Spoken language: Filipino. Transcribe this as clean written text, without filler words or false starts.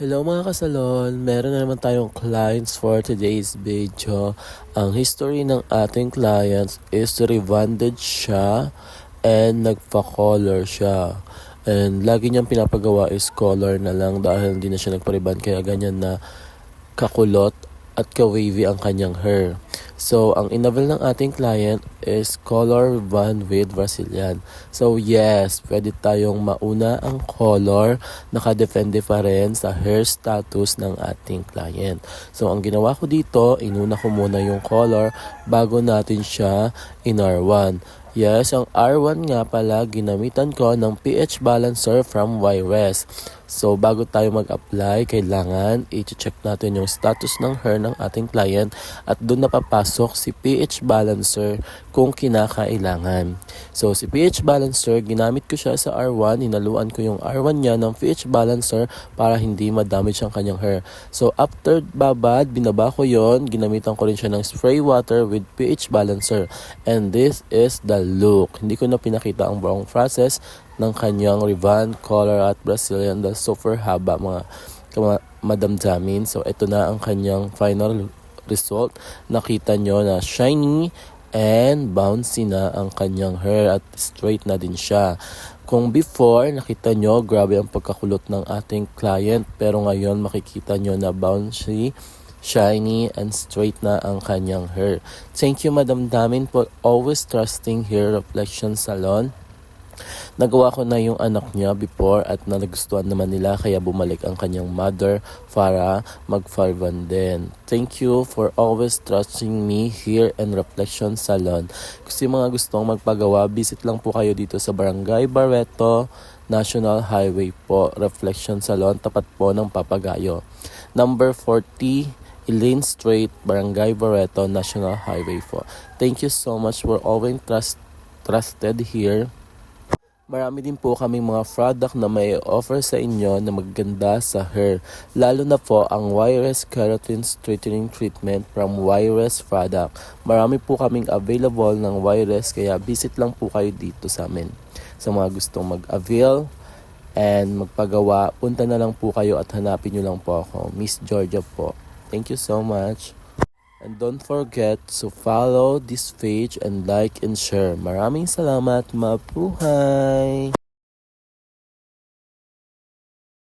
Hello mga kasalon, meron na naman tayong clients for today's video. Ang history ng ating clients is rebonded siya and nagpa-color siya. And lagi niyang pinapagawa is color na lang dahil hindi na siya nagpa-rebond kaya ganyan na kakulot at ka-wavy ang kanyang hair. So, ang inavel ng ating client is color rebond with Brazilian. So, yes, pwede tayong mauna ang color, nakadepende pa rin sa hair status ng ating client. So, ang ginawa ko dito, inuna ko muna yung color bago natin siya in R1. Yes, ang R1 nga pala, ginamitan ko ng pH balancer from YRES. So, bago tayo mag-apply, kailangan i-check natin yung status ng hair ng ating client at doon napapasok si pH balancer kung kinakailangan. So, si pH balancer, ginamit ko siya sa R1, hinaluan ko yung R1 niya ng pH balancer para hindi madamage ang kanyang hair. So, after babad, binaba ko yon, ginamitan ko rin siya ng spray water with pH balancer. And this is the look. Hindi ko na pinakita ang buong process ng kanyang rebond, color at Brazilian dahil super haba mga madamdamin. So, ito na ang kanyang final result. Nakita nyo na shiny and bouncy na ang kanyang hair at straight na din siya. Kung before, nakita nyo, grabe ang pagkakulot ng ating client. Pero ngayon, makikita nyo na bouncy, shiny, and straight na ang kanyang hair. Thank you, Madam Damin, for always trusting Hair Reflection Salon. Nagawa ko na yung anak niya before at nagustuhan naman nila kaya bumalik ang kanyang mother para mag-farvan din. Thank you for always trusting me here in Reflection Salon. Kasi mga gustong magpagawa, visit lang po kayo dito sa Barangay Barreto, National Highway po, Reflection Salon, tapat po ng Papagayo. Number 40, Elaine Street, Barangay Barreto, National Highway po. Thank you so much for always trusted here. Marami din po kaming mga product na may offer sa inyo na maganda sa hair. Lalo na po ang YRES Keratin Straightening Treatment from YRES product. Marami po kaming available ng YRES kaya visit lang po kayo dito sa amin. Sa mga gustong mag-avail and magpagawa, punta na lang po kayo at hanapin nyo lang po ako. Miss Georgia po. Thank you so much. And don't forget to follow this page and like and share. Maraming salamat, mabuhay!